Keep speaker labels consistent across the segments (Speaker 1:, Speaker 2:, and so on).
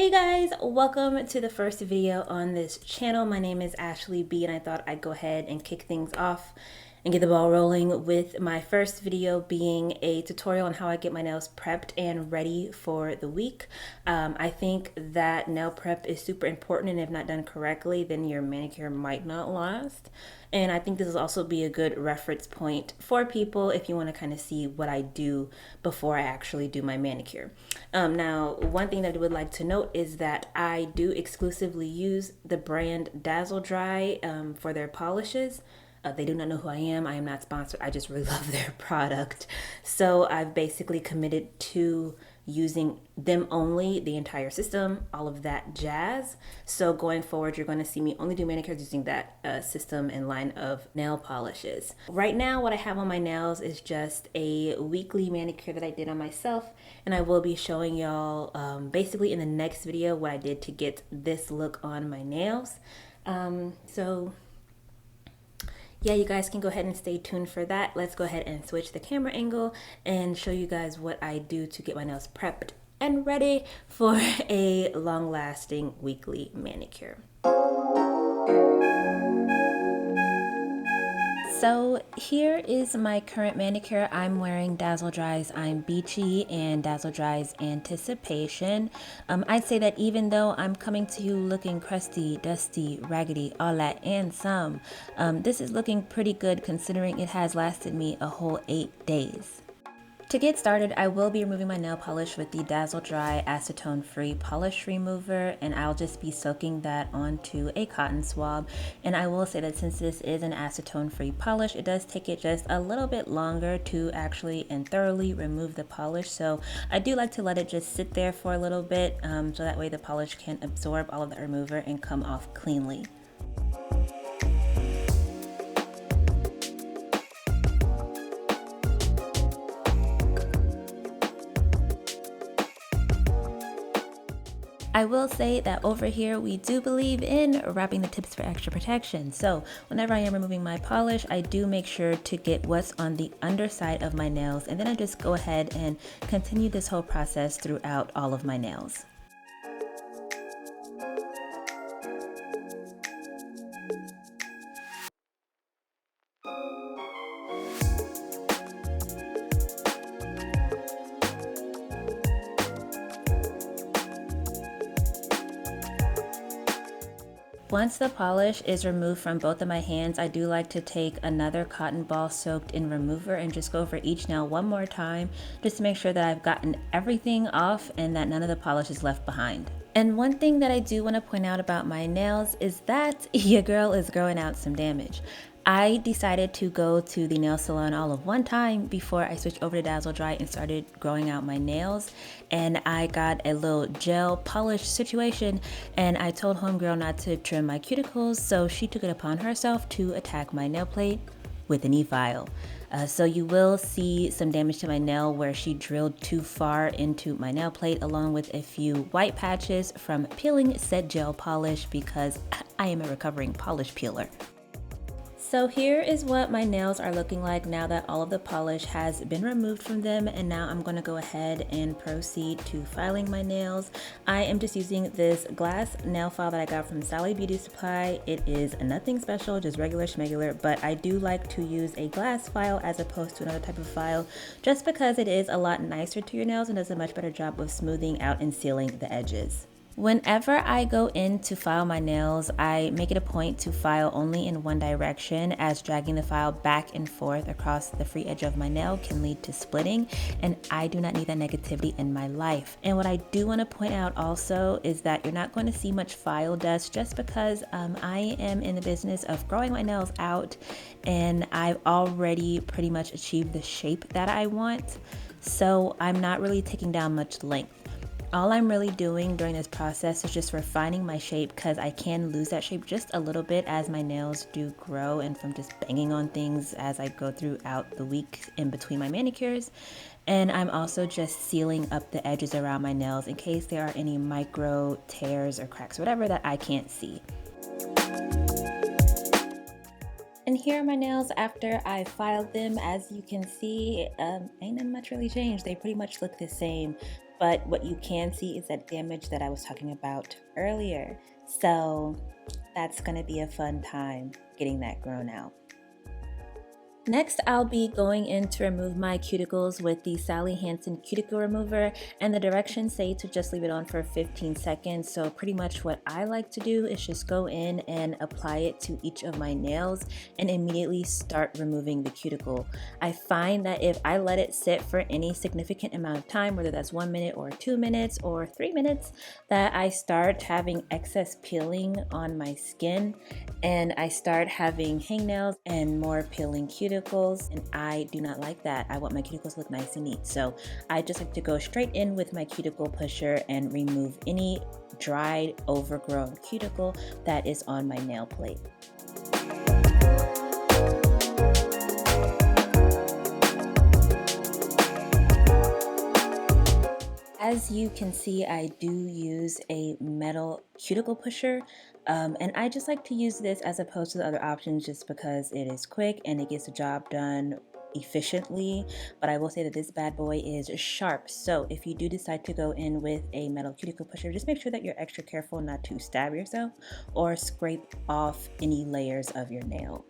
Speaker 1: Hey guys, welcome to the first video on this channel. My name is Ashley B and I thought I'd go ahead and kick things off and get the ball rolling with my first video being a tutorial on how I get my nails prepped and ready for the week. I think that nail prep is super important, and if not done correctly, then your manicure might not last. And I think this will also be a good reference point for people if you want to kind of see what I do before I actually do my manicure. Now, one thing that I would like to note is that I do exclusively use the brand Dazzle Dry for their polishes. They do not know who I am. I am not sponsored. I just really love their product. So I've basically committed to using them only, the entire system, all of that jazz. So going forward, you're going to see me only do manicures using that system and line of nail polishes. Right now, what I have on my nails is just a weekly manicure that I did on myself. And I will be showing y'all basically in the next video what I did to get this look on my nails. Yeah, you guys can go ahead and stay tuned for that. Let's go ahead and switch the camera angle and show you guys what I do to get my nails prepped and ready for a long-lasting weekly manicure. So here is my current manicure. I'm wearing Dazzle Dry's I'm Beachy and Dazzle Dry's Anticipation. I'd say that even though I'm coming to you looking crusty, dusty, raggedy, all that and some, this is looking pretty good considering it has lasted me a whole 8 days. To get started, I will be removing my nail polish with the Dazzle Dry Acetone Free Polish Remover, and I'll just be soaking that onto a cotton swab. And I will say that since this is an acetone free polish, it does take it just a little bit longer to actually and thoroughly remove the polish. So I do like to let it just sit there for a little bit so that way the polish can absorb all of the remover and come off cleanly. I will say that over here we do believe in wrapping the tips for extra protection. So whenever I am removing my polish, I do make sure to get what's on the underside of my nails, and then I just go ahead and continue this whole process throughout all of my nails. Once the polish is removed from both of my hands, I do like to take another cotton ball soaked in remover and just go over each nail one more time just to make sure that I've gotten everything off and that none of the polish is left behind. And one thing that I do want to point out about my nails is that your girl is growing out some damage. I decided to go to the nail salon all of one time before I switched over to Dazzle Dry and started growing out my nails, and I got a little gel polish situation, and I told homegirl not to trim my cuticles, so she took it upon herself to attack my nail plate with an e-file. So you will see some damage to my nail where she drilled too far into my nail plate, along with a few white patches from peeling said gel polish because I am a recovering polish peeler. So here is what my nails are looking like now that all of the polish has been removed from them, and now I'm going to go ahead and proceed to filing my nails. I am just using this glass nail file that I got from Sally Beauty Supply. It is nothing special, just regular schmegular, but I do like to use a glass file as opposed to another type of file just because it is a lot nicer to your nails and does a much better job of smoothing out and sealing the edges. Whenever I go in to file my nails, I make it a point to file only in one direction, as dragging the file back and forth across the free edge of my nail can lead to splitting, and I do not need that negativity in my life. And what I do want to point out also is that you're not going to see much file dust just because I am in the business of growing my nails out, and I've already pretty much achieved the shape that I want, so I'm not really taking down much length. All I'm really doing during this process is just refining my shape because I can lose that shape just a little bit as my nails do grow and from just banging on things as I go throughout the week in between my manicures. And I'm also just sealing up the edges around my nails in case there are any micro tears or cracks or whatever that I can't see. And here are my nails after I filed them. As you can see, ain't much really changed. They pretty much look the same. but what you can see is that damage that I was talking about earlier. So that's gonna be a fun time getting that grown out. Next, I'll be going in to remove my cuticles with the Sally Hansen Cuticle Remover, and the directions say to just leave it on for 15 seconds. So pretty much what I like to do is just go in and apply it to each of my nails and immediately start removing the cuticle. I find that if I let it sit for any significant amount of time, whether that's 1 minute or 2 minutes or 3 minutes, that I start having excess peeling on my skin and I start having hangnails and more peeling cuticles, and I do not like that. I want my cuticles to look nice and neat. So I just like to go straight in with my cuticle pusher and remove any dried, overgrown cuticle that is on my nail plate. As you can see, I do use a metal cuticle pusher, and I just like to use this as opposed to the other options just because it is quick and it gets the job done efficiently. But I will say that this bad boy is sharp, so if you do decide to go in with a metal cuticle pusher, just make sure that you're extra careful not to stab yourself or scrape off any layers of your nail.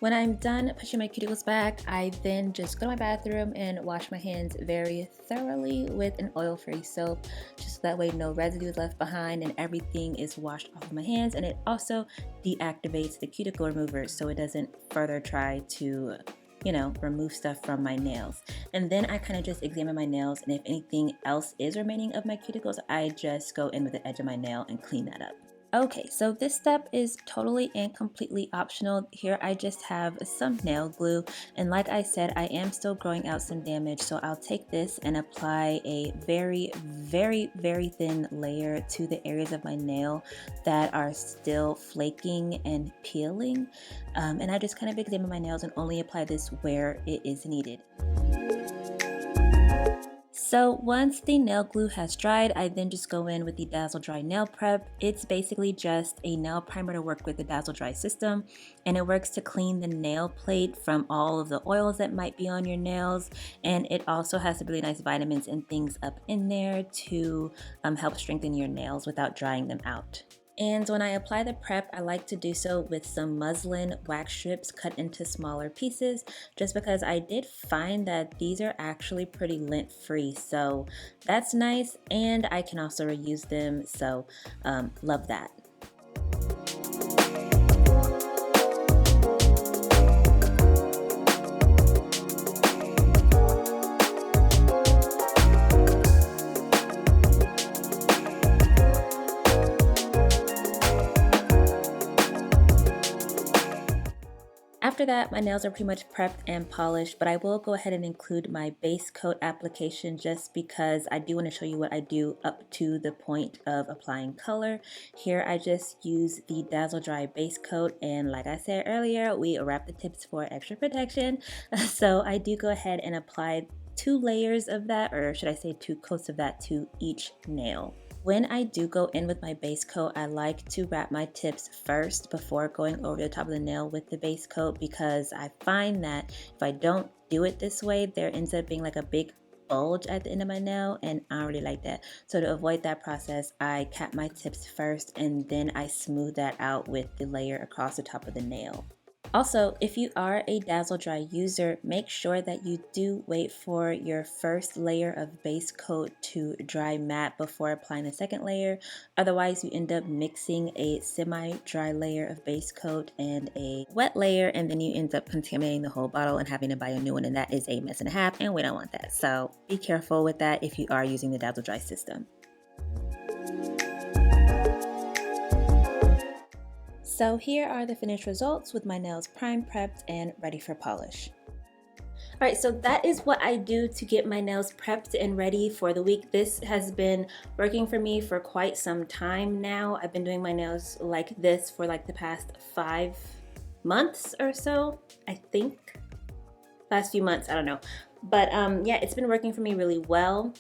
Speaker 1: When I'm done pushing my cuticles back, I then just go to my bathroom and wash my hands very thoroughly with an oil-free soap, just so that way no residue is left behind and everything is washed off of my hands. And it also deactivates the cuticle remover so it doesn't further try to, remove stuff from my nails. And then I kind of just examine my nails, and if anything else is remaining of my cuticles, I just go in with the edge of my nail and clean that up. Okay, so this step is totally and completely optional. Here I just have some nail glue, and like I said, I am still growing out some damage, so I'll take this and apply a very, very, very thin layer to the areas of my nail that are still flaking and peeling. And I just kind of examine my nails and only apply this where it is needed. So once the nail glue has dried, I then just go in with the Dazzle Dry Nail Prep. It's basically just a nail primer to work with the Dazzle Dry system, and it works to clean the nail plate from all of the oils that might be on your nails, and it also has some really nice vitamins and things up in there to help strengthen your nails without drying them out. And when I apply the prep, I like to do so with some muslin wax strips cut into smaller pieces, just because I did find that these are actually pretty lint free, so that's nice, and I can also reuse them, so love that. After that, my nails are pretty much prepped and polished, but I will go ahead and include my base coat application just because I do want to show you what I do up to the point of applying color. Here I just use the Dazzle Dry base coat, and like I said earlier, we wrap the tips for extra protection. So I do go ahead and apply 2 layers of that, or should I say 2 coats of that, to each nail. When I do go in with my base coat, I like to wrap my tips first before going over the top of the nail with the base coat, because I find that if I don't do it this way, there ends up being like a big bulge at the end of my nail, and I don't really like that. So to avoid that process, I cap my tips first and then I smooth that out with the layer across the top of the nail. Also, if you are a Dazzle Dry user, make sure that you do wait for your first layer of base coat to dry matte before applying the second layer. Otherwise, you end up mixing a semi-dry layer of base coat and a wet layer, and then you end up contaminating the whole bottle and having to buy a new one, and that is a mess and a half, and we don't want that. So be careful with that if you are using the Dazzle Dry system. So here are the finished results with my nails primed, prepped, and ready for polish. Alright, so that is what I do to get my nails prepped and ready for the week. This has been working for me for quite some time now. I've been doing my nails like this for like the past 5 months or so, I think. Last few months, I don't know. But yeah, it's been working for me really well.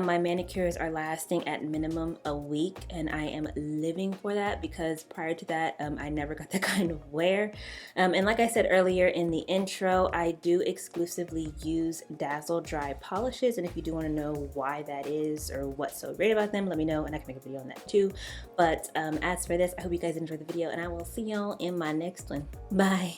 Speaker 1: My manicures are lasting at minimum a week, and I am living for that because prior to that, I never got that kind of wear. And like I said earlier in the intro, I do exclusively use Dazzle dry polishes, and if you do want to know why that is or what's so great about them, let me know and I can make a video on that too. But as for this, I hope you guys enjoyed the video, and I will see y'all in my next one. Bye.